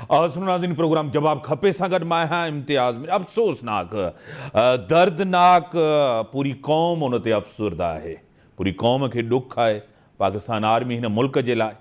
सुनाज़िन programme जवाब खपे सां गॾु मां आहियां इम्तियाज़ में। अफ़सोसनाक दर्दनाक पूरी क़ौम उन ते अफ़सुरदा आहे, पूरी क़ौम खे ॾुख आहे। पाकिस्तान आर्मी हिन मुल्क जे लाइ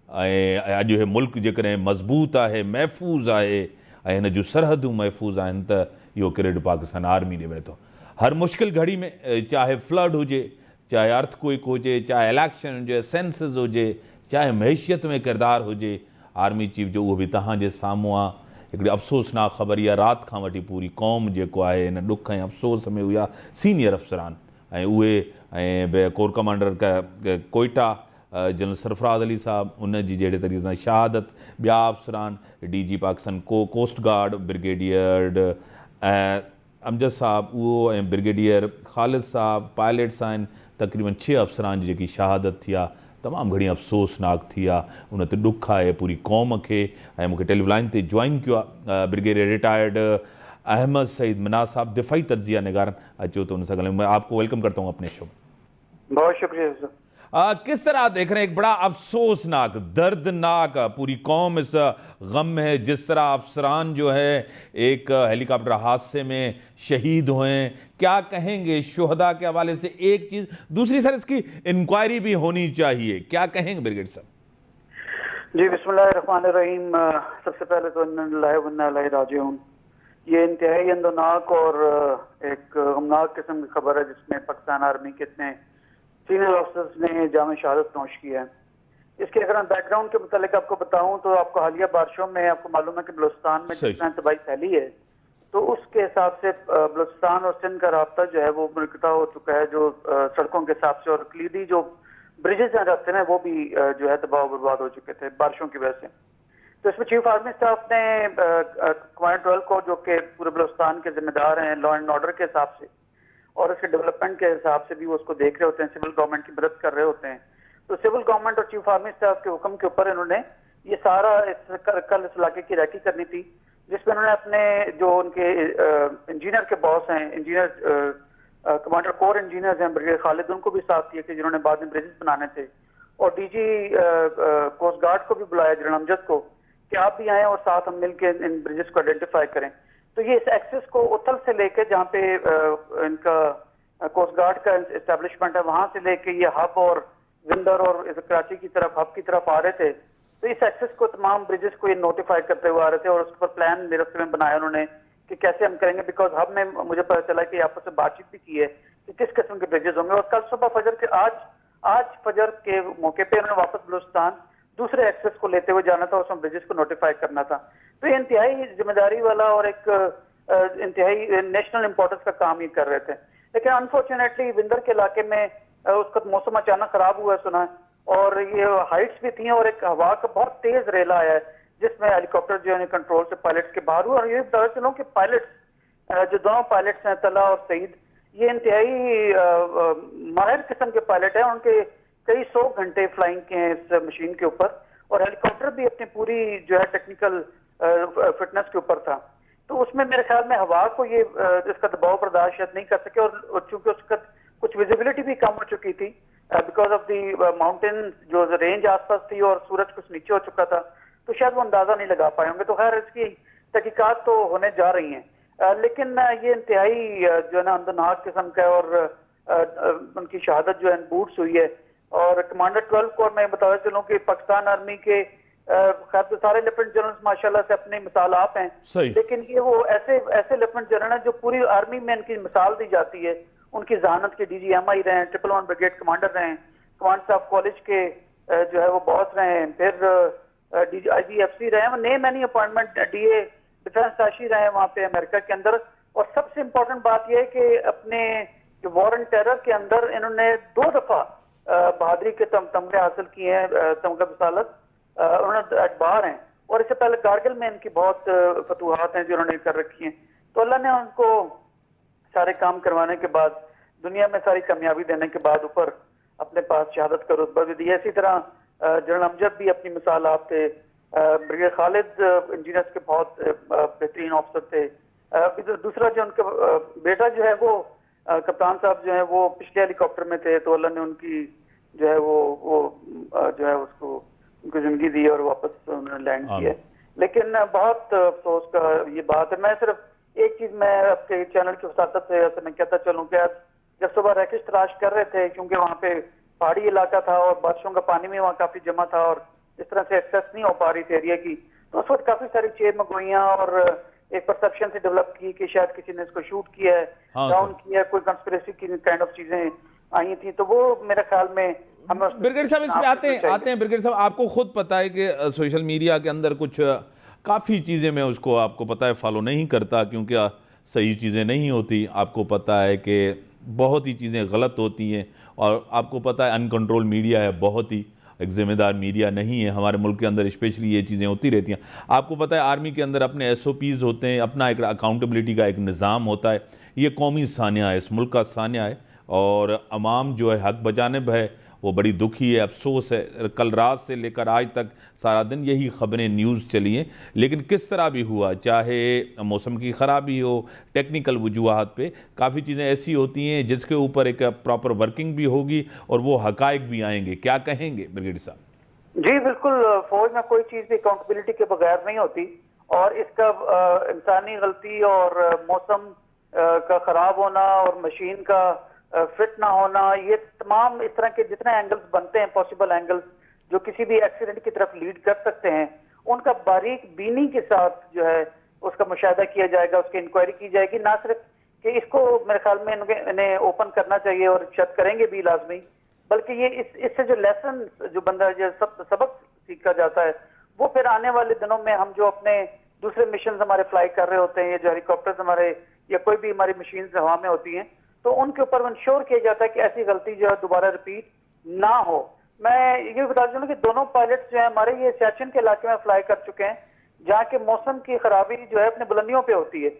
ऐं अॼु हे मुल्क जेकॾहिं मज़बूत आहे, महफ़ूज़ आहे ऐं हिन जूं सरहदूं महफ़ूज़ आहिनि त इहो क्रेडिट पाकिस्तान आर्मी ॾे वञे थो। हर मुश्किल घड़ी में, चाहे फ्लड हुजे, चाहे अर्थक्वेक हुजे, चाहे इलेक्शन हुजे, सेंसिस हुजे, चाहे मैशियत में किरदारु हुजे, आर्मी चीफ जो उहो बि तव्हांजे साम्हूं आहे। हिकिड़ी अफ़सोसनाक ख़बर इहा, राति खां वठी पूरी क़ौम जेको आहे हिन ॾुख ऐं अफ़सोस में हुआ सीनियर अफ़सरान ऐं उहे ऐं corps commander Quetta general Sarfaraz Ali साहब, उन जी जहिड़े तरीक़े सां शहादत, ॿिया अफ़सरान DG Pakistan coast guard brigadier Amjad साहब उहो ऐं ब्रिगेडियर ख़ालिद साहब पायलट्स आहिनि, तक़रीबन 6 अफ़सरान जी जेकी शहादत थी आहे तमामु घणी अफ़सोसनाक थी आहे। उन ते ॾुख आहे पूरी क़ौम खे। ऐं मूंखे टेलीविज़न ते जॉइन कयो आहे ब्रिगेडियर रिटायर्ड अहमद सईद मिनाज साहब, दिफ़ाई तज्ज़िया निगारन। अचो तो उनसे गले मैं आपको वेलकम करता हूँ अपने शो में। बहुत शुक्रिया सर। किस तरह देख रहे हैं एक बड़ा अफसोसनाक दर्दनाक पूरी कौम इस गम में है, जिस तरह अफसरान जो है एक हेलीकॉप्टर हादसे में शहीद हुए, क्या कहेंगे शुहदा के हवाले से? एक चीज, दूसरी सर इसकी इंक्वायरी भी होनी चाहिए, क्या कहेंगे ब्रिगेड साहब? जी बिस्मिल्लाहिर्रहमानिर्रहीम। सबसे पहले तो इन्ना लिल्लाहि व इन्ना इलैहि राजिऊन। ये इंतहाई अंदरनाक और एक गमनाक किस्म की खबर है जिसमें पाकिस्तान आर्मी के इतने सीनियर ऑफिसर्स ने जाम शहादत नोश की है। इसके अगर मैं बैकग्राउंड के मुतालिक आपको बताऊं तो आपको हालिया बारिशों में आपको मालूम है कि बलूचिस्तान में जिस तरह तबाही फैली है, तो उसके हिसाब से बलूचिस्तान और सिंध का रास्ता जो है वो मुनक़ता हो चुका है, जो सड़कों के हिसाब से, और कलीदी जो ब्रिजेस हैं रास्ते में वो भी जो है तबाह बर्बाद हो चुके थे बारिशों की वजह से। तो इसमें चीफ आर्मी स्टाफ ने कमांडर 12 को, जो कि पूरे बलूचिस्तान के जिम्मेदार हैं लॉ एंड ऑर्डर के हिसाब से और इसके डेवलपमेंट के हिसाब से भी वो उसको देख रहे होते हैं, सिविल गवर्नमेंट की मदद कर रहे होते हैं। तो सिविल गवर्नमेंट और चीफ आर्मी स्टाफ के हुक्म के ऊपर इन्होंने ये सारा कल इस इलाके की रैकी करनी थी, जिसमें उन्होंने अपने जो उनके इंजीनियर के बॉस हैं, इंजीनियर कमांडर कोर इंजीनियर्स हैं ब्रिगेडियर खालिद, उनको भी साथ किया कि जिन्होंने बाद में ब्रिजेस बनाने थे, और DG कोस्ट गार्ड को भी बुलाया जनरल अमजद को कि आप भी आए और साथ हम मिलकर इन ब्रिजेस को आइडेंटिफाई करें। तो ये इस एक्सेस को उथल से लेके जहाँ पे इनका कोस्ट गार्ड का एस्टेब्लिशमेंट है, वहां से लेके ये हब और विंदर और कराची की तरफ हब की तरफ आ रहे थे। तो इस एक्सेस को तमाम ब्रिजेस को ये नोटिफाई करते हुए आ रहे थे और उसके ऊपर प्लान मेरे में बनाया उन्होंने कि कैसे हम करेंगे, बिकॉज हब में मुझे पता चला कि आपस में बातचीत भी की है कि किस किस्म के ब्रिजेस होंगे। और कल सुबह फजर के आज फजर के मौके पे उन्होंने वापस बलूचिस्तान दूसरे एक्सेस को लेते हुए जाना था, उसमें ब्रिजेस को नोटिफाई करना था। तो ये इंतहाई जिम्मेदारी वाला और एक इंतहाई नेशनल इंपॉर्टेंस का काम ही कर रहे थे। लेकिन अनफॉर्चुनेटली विंदर के इलाके में उसका मौसम अचानक खराब हुआ सुना है, और ये हाइट्स भी थी और एक हवा का बहुत तेज रेला आया है जिसमें हेलीकॉप्टर जो है कंट्रोल से पायलट्स के बाहर हुआ। और ये बता चलो कि पायलट्स जो दोनों पायलट्स हैं तला और सईद, ये इंतहाई माहिर किस्म के पायलट हैं, उनके कई 100 घंटे फ्लाइंग के हैं इस मशीन के ऊपर, और हेलीकॉप्टर भी अपनी पूरी जो है टेक्निकल फिटनेस के ऊपर था। तो उसमें मेरे ख्याल में हवा को ये इसका दबाव बर्दाश्त शायद नहीं कर सके, और चूंकि उसका कुछ विजिबिलिटी भी कम हो चुकी थी बिकॉज ऑफ दी माउंटेन जो रेंज आसपास थी और सूरज कुछ नीचे हो चुका था, तो शायद वो अंदाजा नहीं लगा पाए होंगे। तो खैर इसकी तहकीकात तो होने जा रही हैं, लेकिन ये इंतहाई जो है ना अंदरनाक किस्म का, और उनकी शहादत जो है बूट्स हुई है। और कमांडर 12 को मैं बताया चलूं कि पाकिस्तान आर्मी के खैर तो सारे लेफ्टिनेंट जनरल माशाल्लाह से अपनी मिसाल आप हैं, लेकिन ये वो ऐसे लेफ्टिनेंट जनरल हैं जो पूरी आर्मी में इनकी मिसाल दी जाती है। उनकी जहानत के DG MI रहे हैं, 111 ब्रिगेड कमांडर रहे हैं, कमांडर साहब कॉलेज के जो है वो बॉस रहे हैं, फिर DG IGFC रहे हैं, name any appointment DA defence Tashi रहे हैं वहाँ पे अमेरिका के अंदर। और सबसे इम्पोर्टेंट बात यह है कि अपने जो वॉर एंड टेरर के अंदर इन्होंने 2 दफा बहादुरी के तमगे हासिल किए हैं, तमगा विसालत उन्होंने बाहर हैं, और इससे पहले कारगिल में इनकी बहुत फतूहात हैं जो उन्होंने कर रखी हैं। तो अल्लाह ने उनको सारे काम करवाने के बाद, दुनिया में सारी कामयाबी देने के बाद ऊपर अपने पास शहादत का रुतबा भी दिया। इसी तरह जनरल अमजद भी अपनी मिसाल आप थे, ब्रिगेडियर खालिद इंजीनियर्स के बहुत बेहतरीन ऑफिसर थे। दूसरा जो उनका बेटा जो है वो कप्तान साहब जो है वो पिछले हेलीकॉप्टर में थे, तो अल्लाह ने उनकी जो है वो जो है उसको उनको जिंदगी दी और वापस उन्होंने लैंड किया। लेकिन बहुत अफसोस का ये बात है। मैं सिर्फ एक चीज मैं आपके चैनल की वसातत से मैं कहता चलूं कि आज जब सुबह रैकेश तलाश कर रहे थे, क्योंकि वहाँ पे पहाड़ी इलाका था और बारिशों का पानी भी वहाँ काफी जमा था और इस तरह से एक्सेस नहीं हो पा रही थी एरिया की, तो उस वक्त काफी सारी चेरमगोइयां और एक परसेप्शन से डेवलप की कि शायद किसी ने इसको शूट किया है, डाउन किया है, कोई कंस्पिरेसी की काइंड ऑफ चीजें आई थी। तो वो मेरे ख्याल में हमें ब्रिगेडियर साहब इसमें आते हैं ब्रिगेडियर साहब, आपको खुद पता है कि सोशल मीडिया के अंदर कुछ काफ़ी चीज़ें मैं उसको आपको पता है फॉलो नहीं करता, क्योंकि सही चीज़ें नहीं होती। आपको पता है कि बहुत ही चीज़ें गलत होती हैं और आपको पता है अनकंट्रोल मीडिया है, बहुत ही एक जिम्मेदार मीडिया नहीं है हमारे मुल्क के अंदर, स्पेशली ये चीज़ें होती रहती हैं। आपको पता है आर्मी के अंदर अपने SOPs होते हैं, अपना एक अकाउंटेबिलिटी का एक निज़ाम होता है। ये कौमी सानिया है, इस मुल्क का सानिया है और अवाम जो है हक बजानिब है, वो बड़ी दुखी है, अफसोस है। कल रात से लेकर आज तक सारा दिन यही ख़बरें न्यूज़ चली हैं, लेकिन किस तरह भी हुआ, चाहे मौसम की ख़राबी हो, टेक्निकल वजूहात पे काफ़ी चीज़ें ऐसी होती हैं जिसके ऊपर एक प्रॉपर वर्किंग भी होगी और वो हकायक भी आएंगे। क्या कहेंगे ब्रिगेडियर साहब? जी बिल्कुल, फौज में कोई चीज भी अकाउंटेबिलिटी के बगैर नहीं होती और इसका इंसानी गलती और मौसम का खराब होना और मशीन का फिट ना होना, ये तमाम इस तरह के जितने एंगल्स बनते हैं, पॉसिबल एंगल्स जो किसी भी एक्सीडेंट की तरफ लीड कर सकते हैं, उनका बारीक बीनी के साथ जो है उसका मुशाहिदा किया जाएगा, उसकी इंक्वायरी की जाएगी। ना सिर्फ कि इसको मेरे ख्याल में इन्हें ओपन करना चाहिए और शायद करेंगे भी लाजमी, बल्कि ये इससे जो लेसन जो बंदा जो सबक सीखा जाता है, वो फिर आने वाले दिनों में हम जो अपने दूसरे मिशन हमारे फ्लाई कर रहे होते हैं, या जो हेलीकॉप्टर्स हमारे या कोई भी हमारी मशीन हवा में होती हैं, तो उनके ऊपर इंश्योर किया जाता है कि ऐसी गलती जो है दोबारा रिपीट ना हो। मैं ये बता दूं कि दोनों पायलट्स जो है हमारे ये सियाचिन के इलाके में फ्लाई कर चुके हैं, जहाँ के मौसम की खराबी जो है अपने बुलंदियों पे होती है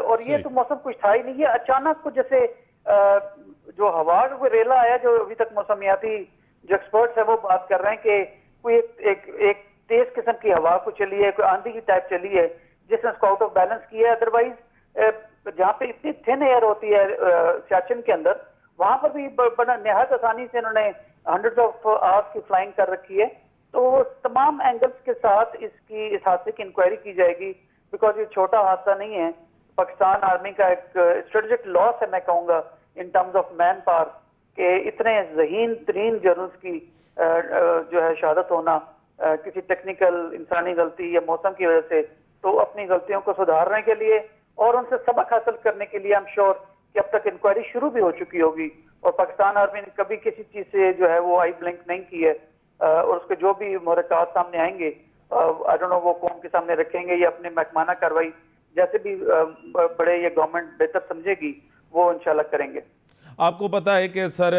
और ये तो मौसम कुछ था ही नहीं, ये अचानक कुछ जैसे जो हवा का कोई रेला आया, जो अभी तक मौसमियाती जो एक्सपर्ट्स है वो बात कर रहे हैं कि कोई एक तेज किस्म की हवा को चली है, कोई आंधी की टाइप चली है जिसने उसको आउट ऑफ बैलेंस किया है। अदरवाइज जहाँ पे इतनी थिन एयर होती है सियाचिन के अंदर, वहां पर भी बड़ा निहायत आसानी से इन्होंने हंड्रेड्स ऑफ आवर्स की फ्लाइंग कर रखी है। तो तमाम एंगल्स के साथ इस हादसे की इंक्वायरी की जाएगी, बिकॉज ये छोटा हादसा नहीं है। पाकिस्तान आर्मी का एक स्ट्रेटेजिक लॉस है मैं कहूँगा in terms of man power, के इतने ज़हीन तरीन जनरल्स की जो है शहादत होना किसी टेक्निकल इंसानी गलती या मौसम की वजह से। तो अपनी गलतियों को सुधारने के लिए और उनसे सबक हासिल करने के लिए आई एम श्योर कि अब तक इंक्वायरी शुरू भी हो चुकी होगी और पाकिस्तान आर्मी ने कभी किसी चीज से जो है वो आई ब्लिंक नहीं की है और उसके जो भी मुहरकात सामने आएंगे, आई डोंट नो वो कौन के सामने रखेंगे या अपने महकमाना कार्रवाई जैसे भी बड़े ये गवर्नमेंट बेहतर समझेगी वो इंशाल्लाह करेंगे। आपको पता है कि सर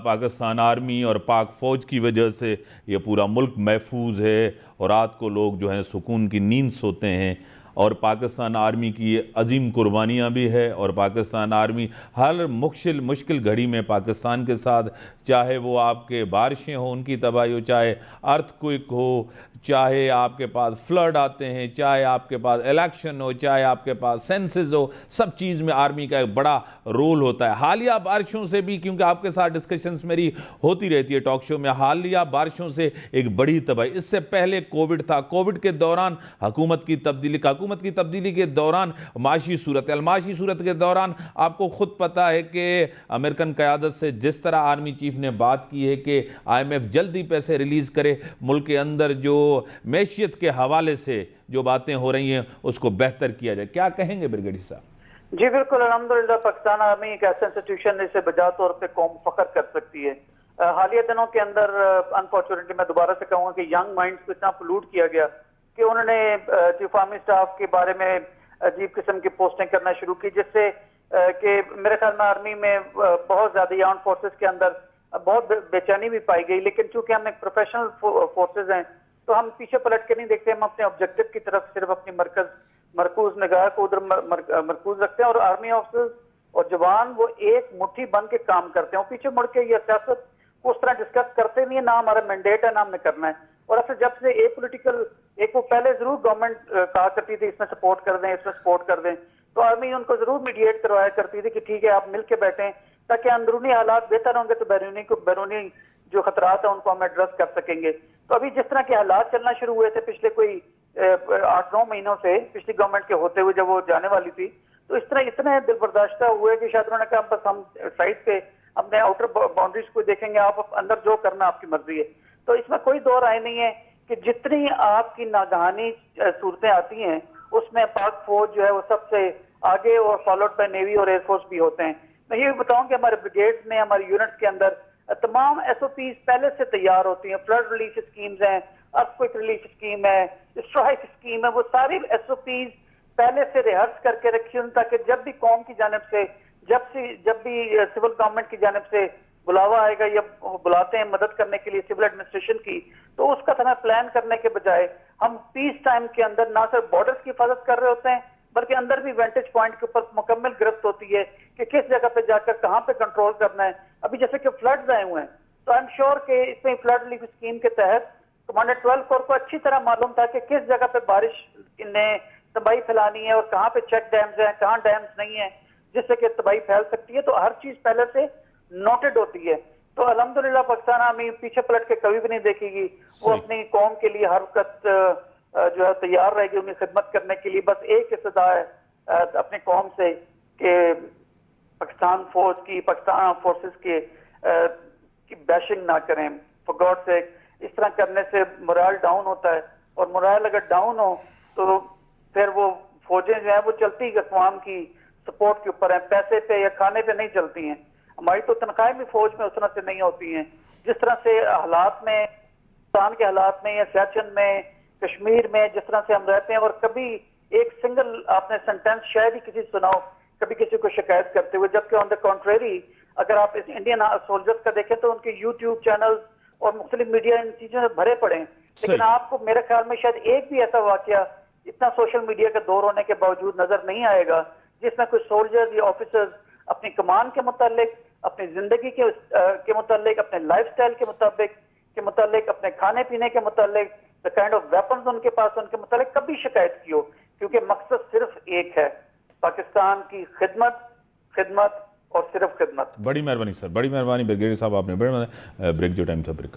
पाकिस्तान आर्मी और पाक फ़ौज की वजह से ये पूरा मुल्क महफूज है और रात को लोग जो हैं सुकून की नींद सोते हैं और पाकिस्तान आर्मी की अजीम कुर्बानियाँ भी है और पाकिस्तान आर्मी हर मुश्किल घड़ी में पाकिस्तान के साथ, चाहे वो आपके बारिशें हो उनकी तबाही हो, चाहे अर्थक्वेक हो, चाहे आपके पास फ्लड आते हैं, चाहे आपके पास इलेक्शन हो, चाहे आपके पास सेंसेस हो, सब चीज़ में आर्मी का एक बड़ा रोल होता है। हालिया बारिशों से भी, क्योंकि आपके साथ डिस्कशंस मेरी होती रहती है टॉक शो में, हालिया बारिशों से एक बड़ी तबाही, इससे पहले कोविड था, कोविड के दौरान हुकूमत की तब्दीली के दौरान माशी सूरत के दौरान आपको खुद पता है कि अमेरिकन क़यादत से जिस तरह आर्मी चीफ ने बात की है कि IMF जल्दी पैसे रिलीज़ करे, मुल्क के अंदर जो मैशियत के हवाले से जो बातें हो रही हैं उसको बेहतर किया जाए। क्या कहेंगे ब्रिगेडियर साहब? जी बिल्कुल, अल्हम्दुलिल्लाह पाकिस्तान आर्मी एक ऐसा इंस्टीट्यूशन है जिसे बजा तौर पे कौम फख्र कर सकती है। हालिया दिनों के अंदर अनफॉर्चुनेटली मैं दोबारा से कहूँगा कि यंग माइंड्स को इतना पोल्यूट किया गया कि उन्होंने चीफ आर्मी स्टाफ के बारे में अजीब किस्म की पोस्टिंग करना शुरू की, जिससे कि मेरे ख्याल में आर्मी में बहुत ज्यादा आर्म फोर्सेस के अंदर बहुत बेचैनी भी पाई गई। लेकिन चूंकि हम एक प्रोफेशनल फोर्सेज हैं तो हम पीछे पलट के नहीं देखते, हम अपने ऑब्जेक्टिव की तरफ सिर्फ अपनी मरकूज निगाह को उधर मरकूज रखते हैं और आर्मी ऑफिसर्स और जवान वो एक मुट्ठी बन के काम करते हैं, पीछे मुड़ के ये सियासत को उस तरह डिस्कस करते नहीं है, ना हमारा मैंडेट है ना हमने करना है। और ऐसे जब से ए पोलिटिकल एक वो पहले जरूर गवर्नमेंट कहा करती थी इसमें सपोर्ट कर दें, इसमें सपोर्ट कर दें, तो आर्मी उनको जरूर मीडिएट करवाया करती थी कि ठीक है आप मिल के बैठें ताकि अंदरूनी हालात बेहतर होंगे तो बैरूनी जो खतरात है उनको हम एड्रेस कर सकेंगे। तो अभी जिस तरह के हालात चलना शुरू हुए थे पिछले कोई 8-9 महीनों से पिछली गवर्नमेंट के होते हुए जब वो जाने वाली थी, तो इस तरह इतने दिल बर्दाश्ता हुए कि शायद उन्होंने कहा बस हम साइड पे अपने आउटर बाउंड्रीज को देखेंगे, आप अंदर जो करना आपकी मर्जी है। तो इसमें कोई दो राय नहीं है कि जितनी आपकी नागहानी सूरतें आती हैं उसमें पाक फौज जो है वो सबसे आगे और फॉलोड बाय नेवी और एयरफोर्स भी होते हैं। मैं ये भी बताऊं कि हमारे ब्रिगेड में, हमारे यूनिट्स के अंदर तमाम एसओपीज पहले से तैयार होती हैं। फ्लड रिलीफ स्कीम्स हैं, अर्थक्वेक रिलीफ स्कीम है, स्ट्राइक स्कीम है, वो सारी एसओपीज पहले से रिहर्स करके रखी हूं ताकि जब भी कौम की जानिब से, जब भी सिविल गवर्नमेंट की जानिब से बुलावा आएगा या बुलाते हैं मदद करने के लिए सिविल एडमिनिस्ट्रेशन की, तो उसका समय प्लान करने के बजाय हम पीस टाइम के अंदर ना सिर्फ बॉर्डर्स की हिफाजत कर रहे होते हैं बल्कि अंदर भी वेंटेज पॉइंट के ऊपर मुकम्मल गिरफ्त होती है कि किस जगह पे जाकर कहां पे कंट्रोल करना है। अभी जैसे कि फ्लड्स आए हुए हैं, तो आई एम श्योर कि इसमें फ्लड रिलीफ स्कीम के तहत कमांडर 12 कोर को अच्छी तरह मालूम था कि किस जगह पे बारिश ने तबाही फैलानी है और कहां पे चेक डैम्स हैं, कहां डैम्स नहीं है जिससे कि तबाही फैल सकती है। तो हर चीज पहले से नोटेड होती है। तो अल्हम्दुलिल्लाह पाकिस्तान आर्मी पीछे पलट के कभी भी नहीं देखेगी, वो अपनी कौम के लिए हर वक्त जो है तैयार रहेगी उनकी खिदमत करने के लिए। बस एक सदा है अपनी कौम से कि पाकिस्तान फौज की, पाकिस्तान फोर्सेस की बैशिंग ना करें फॉर गॉड सेक। इस तरह करने से मोरल डाउन होता है और मोरल अगर डाउन हो तो फिर वो फौजें जो है वो चलती अक़वाम की सपोर्ट के ऊपर है, पैसे पे या खाने पे नहीं चलती हैं। हमारी तो तनख्वाहें भी फौज में उस तरह से नहीं होती हैं जिस तरह से हालात में, पाकिस्तान के हालात में या सियाचिन में, कश्मीर में जिस तरह से हम रहते हैं। और कभी एक सिंगल आपने सेंटेंस शायद ही किसी सुनाओ कभी किसी को शिकायत करते हुए, जबकि ऑन द कॉन्ट्रेरी अगर आप इस इंडियन सोल्जर्स का देखें तो उनके यूट्यूब चैनल्स और मुख्तलिफ मीडिया इन चीजों से भरे पड़े हैं। लेकिन आपको मेरे ख्याल में शायद एक भी ऐसा वाकया इतना सोशल मीडिया का दौर होने के बावजूद नजर नहीं आएगा जिसमें कोई सोल्जर्स या ऑफिसर्स अपनी कमान के मुतालिक, अपनी जिंदगी के मुतालिक, अपने लाइफस्टाइल के मुतालिक, अपने खाने पीने के मुतालिक, द काइंड ऑफ वेपन्स उनके पास उनके मुतालिक कभी शिकायत की हो, क्योंकि मकसद सिर्फ एक है, पाकिस्तान की खिदमत और सिर्फ खिदमत। बड़ी मेहरबानी सर, बड़ी मेहरबानी ब्रिगेडियर साहब, आपने बड़े ब्रेक जो टाइम था ब्रेक।